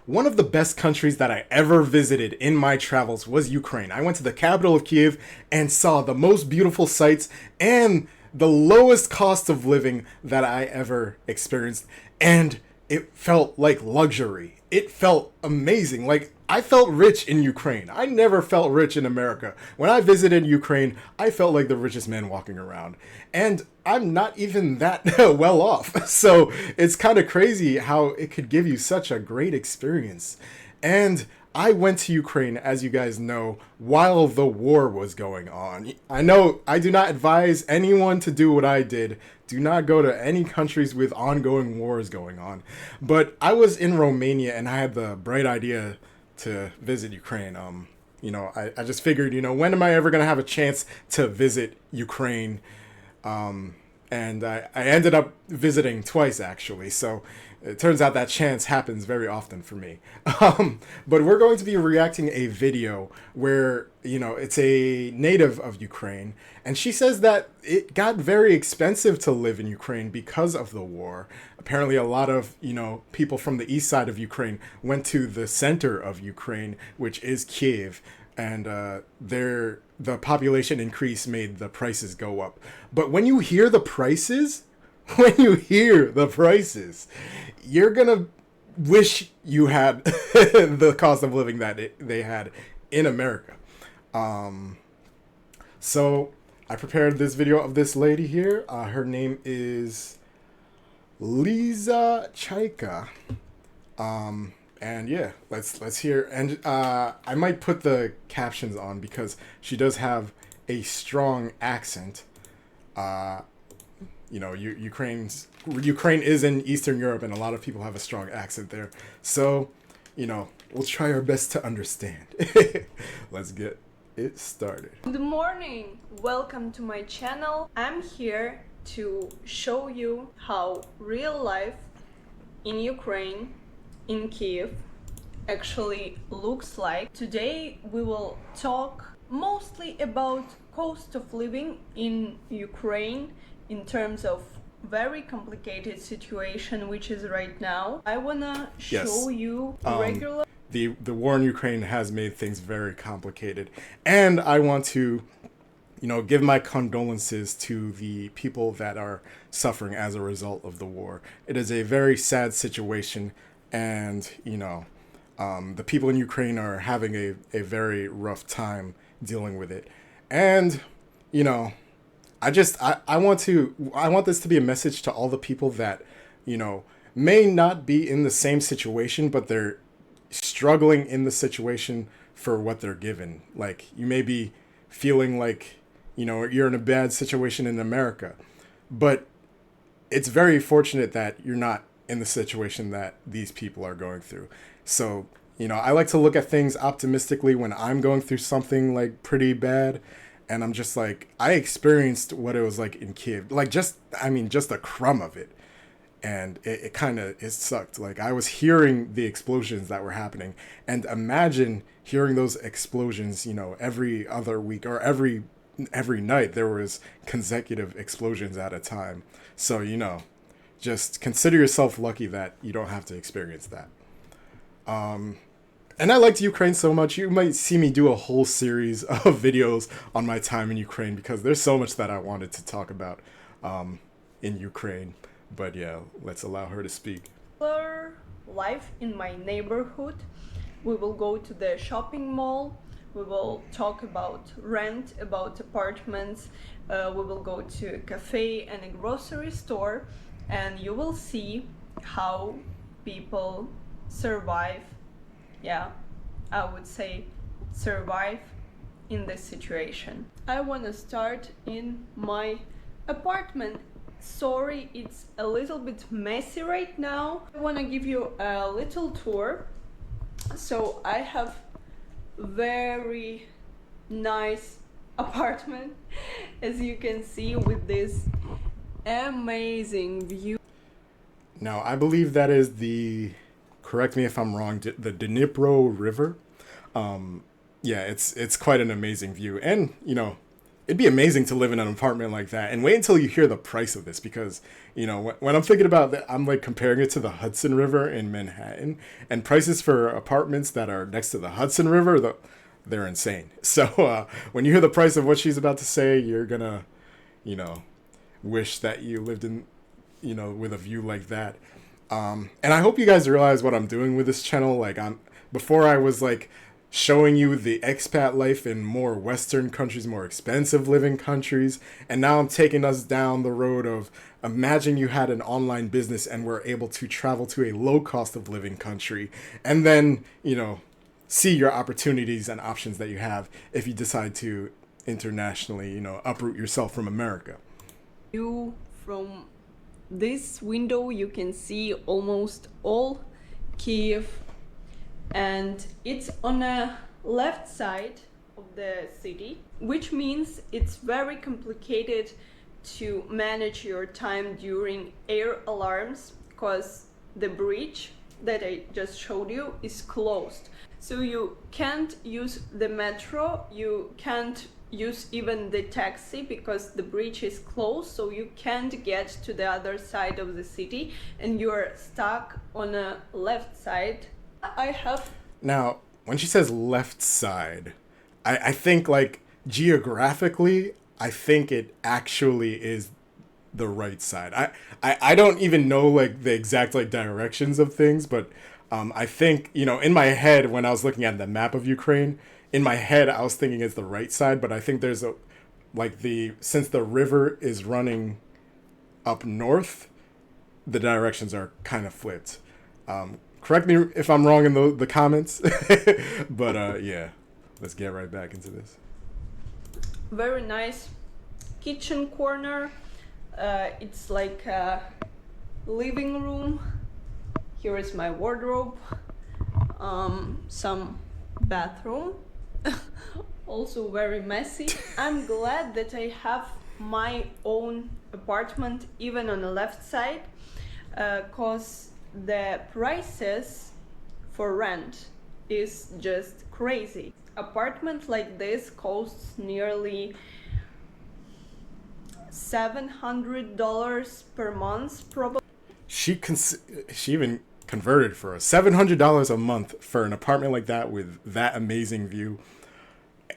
one of the best countries that I ever visited in my travels was Ukraine. I went to the capital of Kyiv and saw the most beautiful sights and the lowest cost of living that I ever experienced. And it felt like luxury. It felt amazing. Like, I felt rich in Ukraine. I never felt rich in America. When I visited Ukraine, I felt like the richest man walking around. And I'm not even that well off. So it's kind of crazy how it could give you such a great experience. And I went to Ukraine, as you guys know, while the war was going on. I know I do not advise anyone to do what I did. Do not go to any countries with ongoing wars going on. But I was in Romania and I had the bright idea to visit Ukraine. I just figured, when am I ever going to have a chance to visit Ukraine? And I ended up visiting twice, actually. So it turns out that chance happens very often for me. But we're going to be reacting a video where, it's a native of Ukraine. And she says that it got very expensive to live in Ukraine because of the war. Apparently, a lot of, people from the east side of Ukraine went to the center of Ukraine, which is Kyiv. And the population increase made the prices go up. But when you hear the prices, you're gonna wish you had the cost of living that they had in America. So I prepared this video of this lady here. Her name is Lisa Chaika. And yeah, let's hear. And I might put the captions on because she does have a strong accent. Ukraine is in Eastern Europe, and a lot of people have a strong accent there. So, we'll try our best to understand. Let's get it started. Good morning, welcome to my channel. I'm here to show you how real life in Ukraine, in Kyiv, actually looks like. Today we will talk mostly about cost of living in Ukraine in terms of very complicated situation which is right now. I wanna show you regular. The war in Ukraine has made things very complicated, and I want to give my condolences to the people that are suffering as a result of the war. It is a very sad situation, and the people in Ukraine are having a very rough time dealing with it. And I want this to be a message to all the people that may not be in the same situation, but they're struggling in the situation for what they're given. Like, you may be feeling like you're in a bad situation in America, but it's very fortunate that you're not in the situation that these people are going through. So, I like to look at things optimistically when I'm going through something like pretty bad. And I'm just like, I experienced what it was like in Kyiv, like just a crumb of it. And it sucked. Like, I was hearing the explosions that were happening, and imagine hearing those explosions, every other week or every night there was consecutive explosions at a time. So, just consider yourself lucky that you don't have to experience that. And I liked Ukraine so much, you might see me do a whole series of videos on my time in Ukraine because there's so much that I wanted to talk about in Ukraine. But yeah, let's allow her to speak. Life in my neighborhood. We will go to the shopping mall. We will talk about rent, about apartments. We will go to a cafe and a grocery store, and you will see how people survive. Yeah, I would say survive in this situation. I want to start in my apartment. Sorry, it's a little bit messy right now. I want to give you a little tour. So I have very nice apartment, as you can see, with this amazing view. Now, I believe that is correct me if I'm wrong, the Dnipro River. Yeah, it's quite an amazing view. And, it'd be amazing to live in an apartment like that. And wait until you hear the price of this, because when I'm thinking about that, I'm like comparing it to the Hudson River in Manhattan, and prices for apartments that are next to the Hudson River, they're insane. So when you hear the price of what she's about to say, you're gonna, you know, wish that you lived in, with a view like that. And I hope you guys realize what I'm doing with this channel. Like, before I was like showing you the expat life in more Western countries, more expensive living countries, and now I'm taking us down the road of, imagine you had an online business and were able to travel to a low cost of living country, and then see your opportunities and options that you have if you decide to internationally uproot yourself from America. You from this window you can see almost all Kyiv, and it's on the left side of the city, which means it's very complicated to manage your time during air alarms, because the bridge that I just showed you is closed. So you can't use the metro, you can't use even the taxi because the bridge is closed, so you can't get to the other side of the city and you're stuck on the left side. Now, when she says left side, I think like geographically, I think it actually is the right side. I don't even know like the exact like directions of things, but I think, in my head, when I was looking at the map of Ukraine, in my head, I was thinking it's the right side, but I think there's since the river is running up north, the directions are kind of flipped. Correct me if I'm wrong in the comments, but yeah, let's get right back into this. Very nice kitchen corner. It's like a living room. Here is my wardrobe, some bathroom, also very messy. I'm glad that I have my own apartment even on the left side, cause the prices for rent is just crazy. Apartment like this costs nearly $700 per month, probably. She even converted for $700 a month for an apartment like that with that amazing view.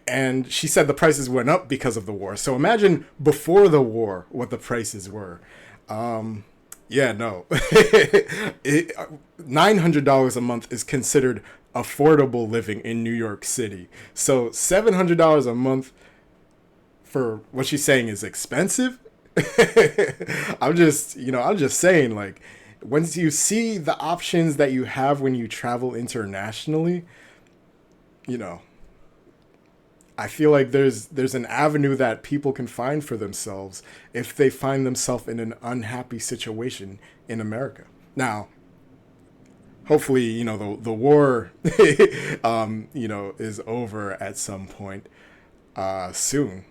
And she said the prices went up because of the war. So imagine before the war what the prices were. Yeah, no. $900 a month is considered affordable living in New York City. So $700 a month for what she's saying is expensive. I'm just saying, like, once you see the options that you have when you travel internationally, I feel like there's an avenue that people can find for themselves if they find themselves in an unhappy situation in America. Now, hopefully, the war, is over at some point soon,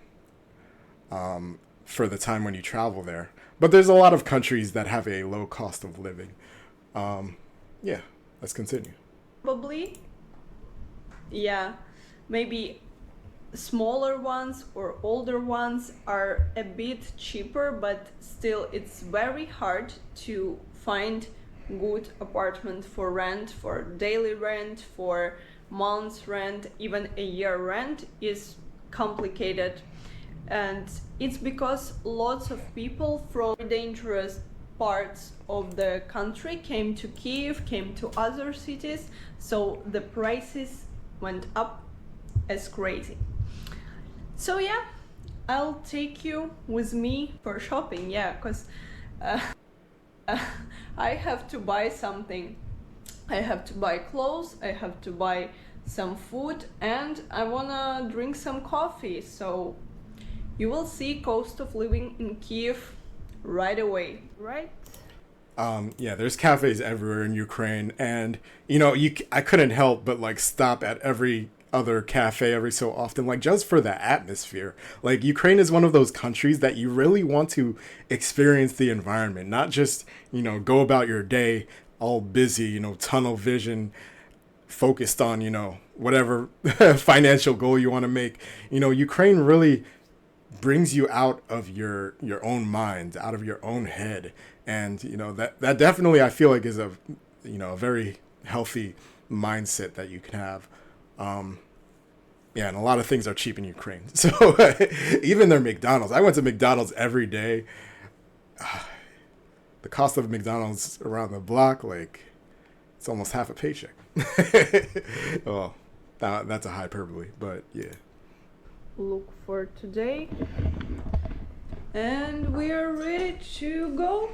for the time when you travel there. But there's a lot of countries that have a low cost of living. Yeah, let's continue. Probably, yeah, maybe smaller ones or older ones are a bit cheaper, but still it's very hard to find good apartment for rent, for daily rent, for month's rent, even a year rent is complicated. And it's because lots of people from dangerous parts of the country came to Kyiv, came to other cities, so the prices went up as crazy. So yeah, I'll take you with me for shopping, yeah, because I have to buy something. I have to buy clothes, I have to buy some food, and I wanna drink some coffee, so you will see cost of living in Kyiv right away, right? Yeah, there's cafes everywhere in Ukraine, and I couldn't help but like stop at every other cafe every so often, like just for the atmosphere. Like, Ukraine is one of those countries that you really want to experience the environment, not just go about your day all busy, tunnel vision, focused on whatever financial goal you want to make. Ukraine really brings you out of your own mind, out of your own head. And that definitely, I feel like, is a very healthy mindset that you can have. Yeah, and a lot of things are cheap in Ukraine. So even their McDonald's, I went to McDonald's every day. The cost of McDonald's around the block, like, it's almost half a paycheck. Well, that's a hyperbole, but yeah. Look for today, and we are ready to go.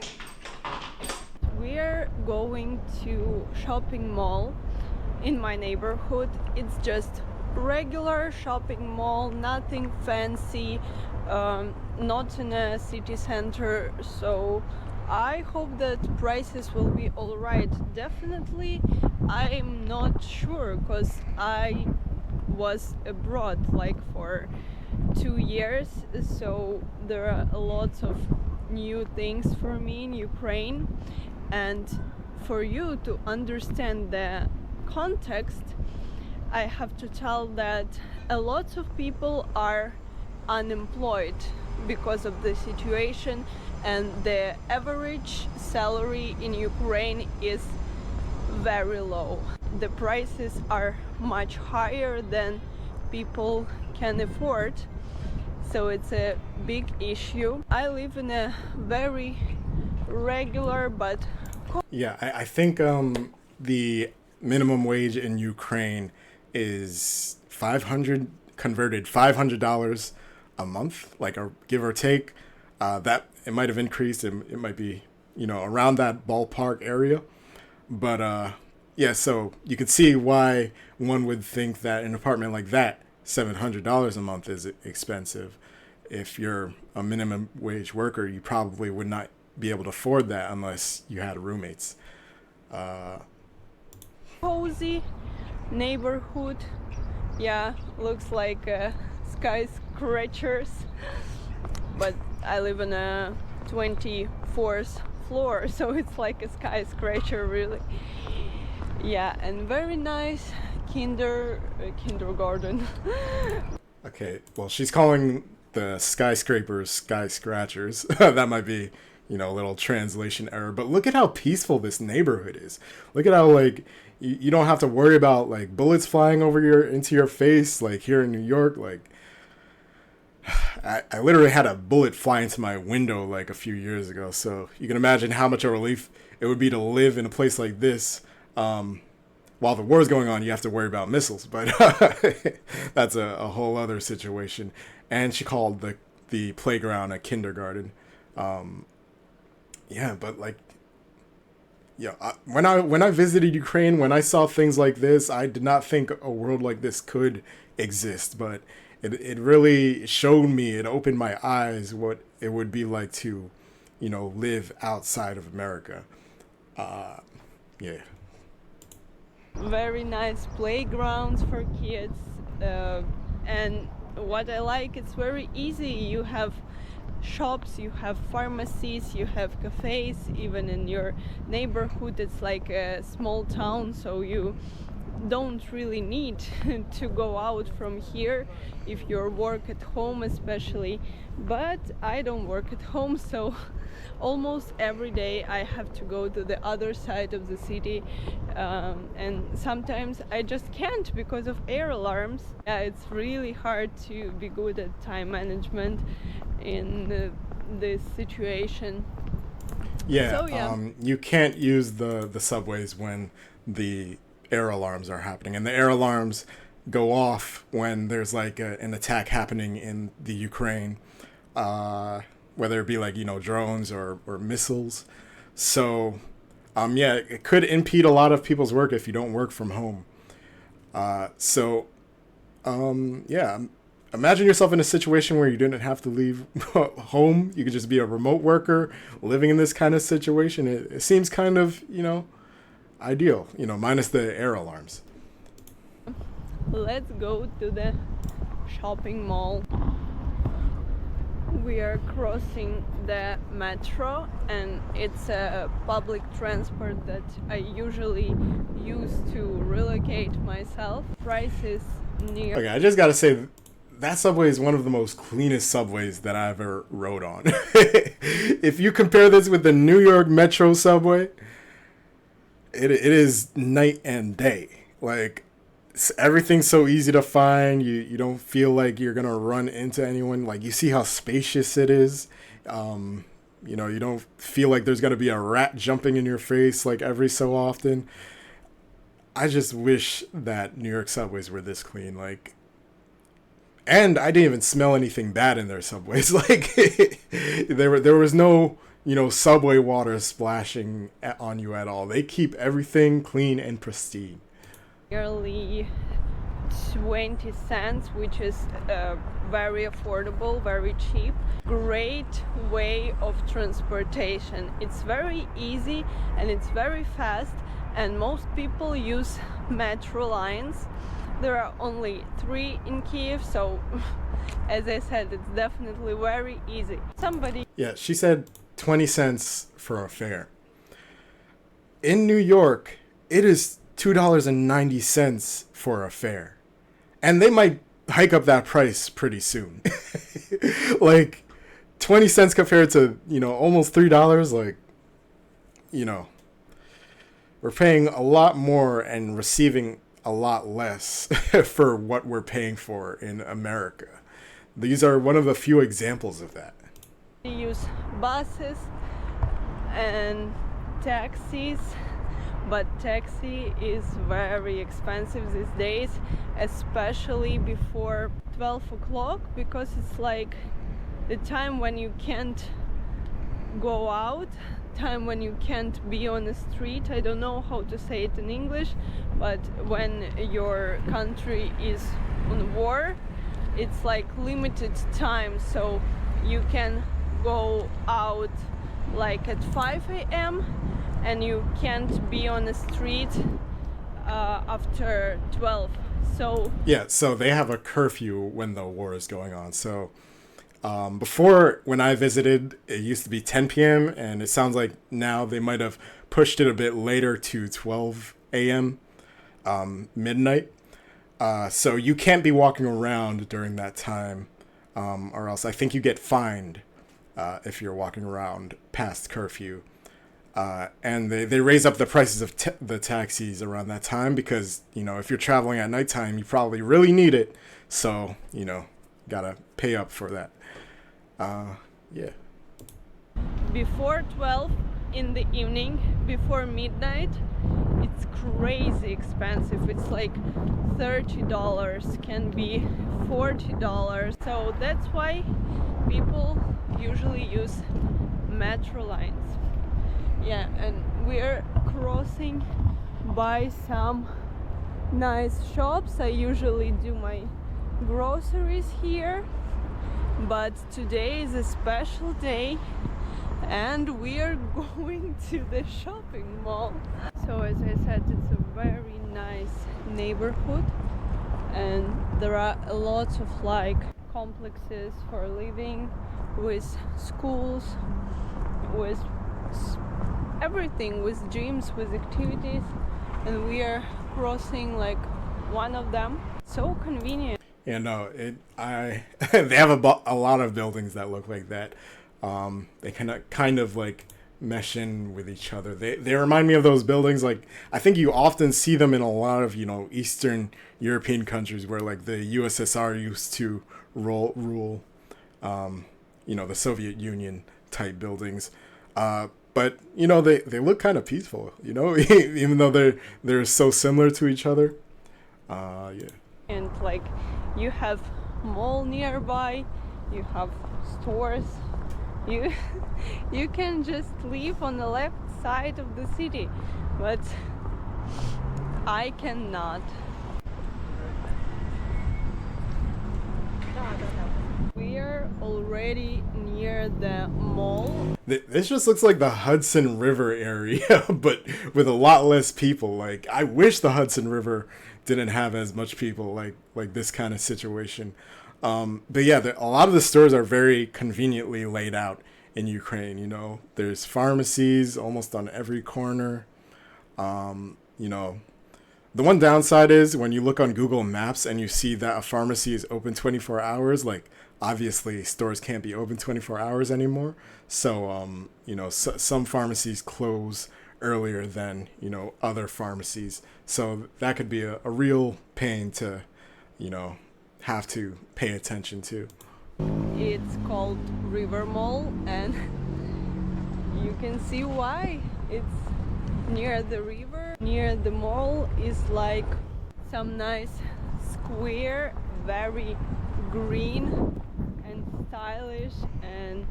We are going to shopping mall in my neighborhood. It's just regular shopping mall, nothing fancy, not in a city center, so I hope that prices will be all right. Definitely I'm not sure, because I was abroad like for 2 years, so there are a lot of new things for me in Ukraine, and for you to understand the context, I have to tell that a lot of people are unemployed because of the situation, and the average salary in Ukraine is very low. The prices are much higher than people can afford, so it's a big issue. I live in a very regular but Yeah, I think the minimum wage in Ukraine is 500 converted $500 a month, like a give or take. That it might have increased. It might be around that ballpark area, but yeah. So you could see why one would think that an apartment like that, $700 a month, is expensive. If you're a minimum wage worker, you probably would not be able to afford that unless you had roommates. cozy neighborhood. Yeah, looks like skyscrapers, but I live on a 24th floor, so it's like a skyscraper really. Yeah, and very nice kindergarten. Okay, well, she's calling the skyscrapers sky scratchers. That might be, a little translation error. But look at how peaceful this neighborhood is. Look at how, like, you don't have to worry about, like, bullets flying into your face, like here in New York. Like, I literally had a bullet fly into my window like a few years ago. So you can imagine how much a relief it would be to live in a place like this. While the war is going on, you have to worry about missiles, but that's a whole other situation. And she called the playground a kindergarten. Yeah, but like, when I visited Ukraine, when I saw things like this, I did not think a world like this could exist. But it really showed me, it opened my eyes what it would be like to, live outside of America. Yeah. Very nice playgrounds for kids, and what I like, it's very easy. You have shops, you have pharmacies, you have cafes. Even in your neighborhood, it's like a small town, so you don't really need to go out from here if you work at home especially. But I don't work at home, so almost every day I have to go to the other side of the city, and sometimes I just can't because of air alarms. Yeah, it's really hard to be good at time management in this situation. Yeah, So, yeah. You can't use the subways when the air alarms are happening, and the air alarms go off when there's like an attack happening in the Ukraine, whether it be like drones or missiles. So, yeah, it could impede a lot of people's work if you don't work from home. So, yeah. Imagine yourself in a situation where you didn't have to leave home. You could just be a remote worker living in this kind of situation. It seems kind of, ideal, minus the air alarms. Let's go to the shopping mall. We are crossing the metro, and it's a public transport that I usually use to relocate myself. Prices near. Okay, I just gotta say, that subway is one of the most cleanest subways that I ever rode on. If you compare this with the New York Metro subway, it is night and day. Like everything's so easy to find. You don't feel like you're gonna run into anyone. Like you see how spacious it is. You don't feel like there's gonna be a rat jumping in your face like every so often. I just wish that New York subways were this clean. Like, and I didn't even smell anything bad in their subways. Like, there was no subway water splashing on you at all. They keep everything clean and pristine. Nearly 20 cents, which is very affordable, very cheap. Great way of transportation. It's very easy and it's very fast, and most people use metro lines. There are only 3 in Kyiv, so as I said, it's definitely very easy. Yeah, she said 20 cents for a fare. In New York, it is $2.90 for a fare. And they might hike up that price pretty soon. Like 20 cents compared to, almost $3, like, we're paying a lot more and receiving a lot less for what we're paying for in America. These are one of the few examples of that. We use buses and taxis, but taxi is very expensive these days, especially before 12 o'clock, because it's like the time when you can't go out, time when you can't be on the street. I don't know how to say it in English, but when your country is on war, it's like limited time, so you can go out like at 5 a.m. and you can't be on the street after 12. So yeah, so they have a curfew when the war is going on. So before, when I visited, it used to be 10 p.m. and it sounds like now they might have pushed it a bit later to 12 a.m. Midnight. So you can't be walking around during that time, or else I think you get fined if you're walking around past curfew. And they raise up the prices of the taxis around that time because, if you're traveling at nighttime, you probably really need it. So, gotta pay up for that. Yeah. Before 12 in the evening, before midnight, it's crazy expensive. It's like $30, can be $40. So that's why people usually use metro lines. Yeah, and we're crossing by some nice shops. I usually do my groceries here, but today is a special day and we are going to the shopping mall. So as I said, it's a very nice neighborhood and there are a lot of like complexes for living, with schools, with everything, with gyms, with activities, and we are crossing like one of them. So convenient. Yeah, no, they have a lot of buildings that look like that. They kind of like mesh in with each other. They remind me of those buildings. Like I think you often see them in a lot of Eastern European countries where like the USSR used to rule, the Soviet Union type buildings. But they look kind of peaceful. Even though they're so similar to each other. Yeah. And like you have mall nearby, you have stores, you can just live on the left side of the city, but I cannot. We are already near the mall. This just looks like the Hudson River area, but with a lot less people. Like I wish the Hudson River didn't have as much people like this kind of situation. But yeah, a lot of the stores are very conveniently laid out in Ukraine. There's pharmacies almost on every corner. The one downside is when you look on Google Maps and you see that a pharmacy is open 24 hours, like obviously stores can't be open 24 hours anymore. So, some pharmacies close earlier than, other pharmacies. So that could be a real pain to, you know, have to pay attention to. It's called River Mall, and you can see why. It's near the river. Near the mall is like some nice square, very green and stylish, and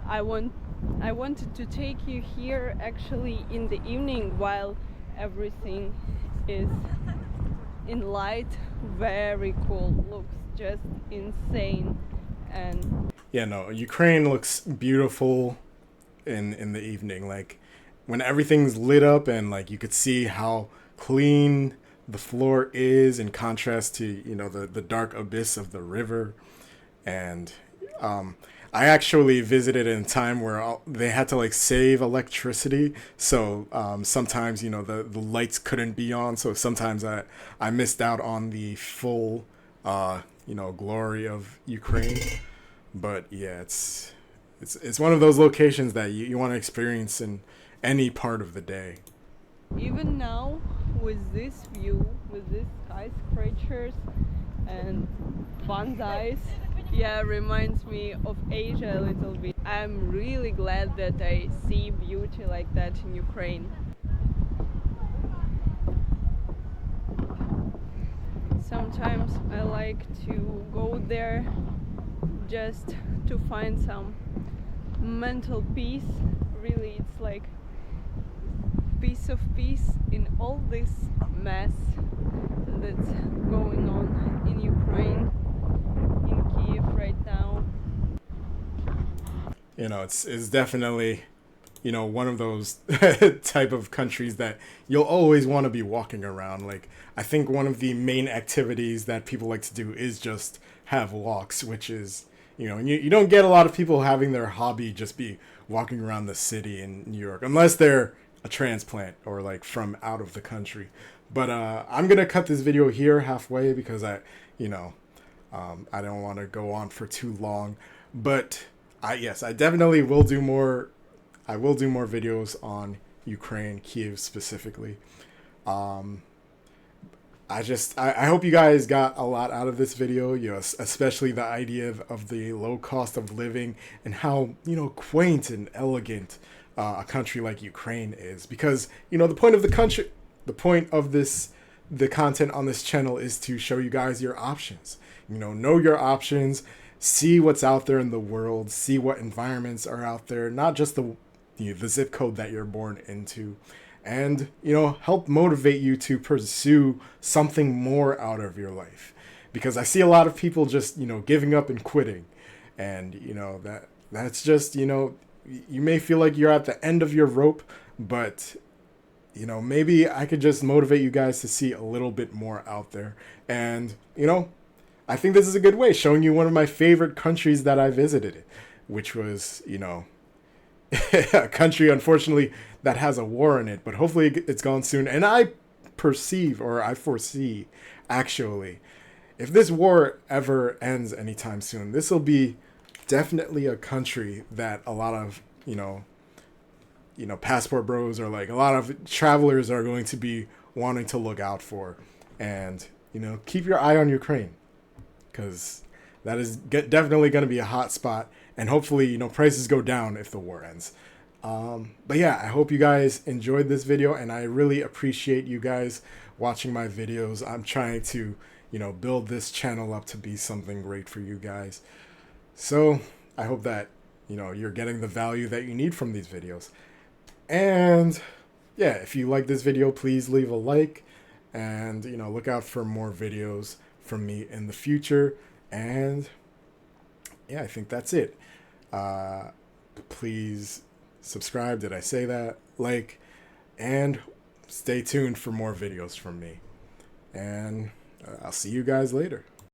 I wanted to take you here actually in the evening while everything is in light. Very cool, looks just insane. And Yeah, no, Ukraine looks beautiful in the evening. Like when everything's lit up and like you could see how clean the floor is in contrast to, the dark abyss of the river. And I actually visited in a time where they had to like save electricity. So sometimes, the lights couldn't be on. So sometimes I missed out on the full, glory of Ukraine. But yeah, it's one of those locations that you want to experience in any part of the day. even now, with this view, with these skyscrapers and bonsais, yeah, reminds me of Asia a little bit. I'm really glad that I see beauty like that in Ukraine. Sometimes I like to go there just to find some mental peace. Really, it's like piece of peace in all this mess that's going on in Ukraine, in Kyiv right now. It's definitely, one of those type of countries that you'll always want to be walking around. Like I think one of the main activities that people like to do is just have walks, which is, and you don't get a lot of people having their hobby just be walking around the city in New York unless they're a transplant or like from out of the country. But I'm gonna cut this video here halfway because I don't want to go on for too long. But I definitely will do more. I will do more videos on Ukraine, Kyiv specifically. I hope you guys got a lot out of this video, especially the idea of the low cost of living and how, quaint and elegant a country like Ukraine is. Because, the point of the content on this channel is to show you guys your options. Know your options, see what's out there in the world, see what environments are out there, not just the zip code that you're born into. And help motivate you to pursue something more out of your life, because I see a lot of people just giving up and quitting, and that's just you may feel like you're at the end of your rope, but maybe I could just motivate you guys to see a little bit more out there. And I think this is a good way, showing you one of my favorite countries that I visited, which was a country, unfortunately, that has a war in it, but hopefully it's gone soon. And I foresee, actually, if this war ever ends anytime soon, this will be definitely a country that a lot of, passport bros or like a lot of travelers are going to be wanting to look out for. And, keep your eye on Ukraine, because that is definitely going to be a hot spot. And hopefully, prices go down if the war ends. But yeah, I hope you guys enjoyed this video, and I really appreciate you guys watching my videos. I'm trying to, build this channel up to be something great for you guys. So I hope that, you're getting the value that you need from these videos. And yeah, if you like this video, please leave a like, and, look out for more videos from me in the future. And yeah, I think that's it. Please subscribe. Did I say that? Like, and stay tuned for more videos from me. And I'll see you guys later.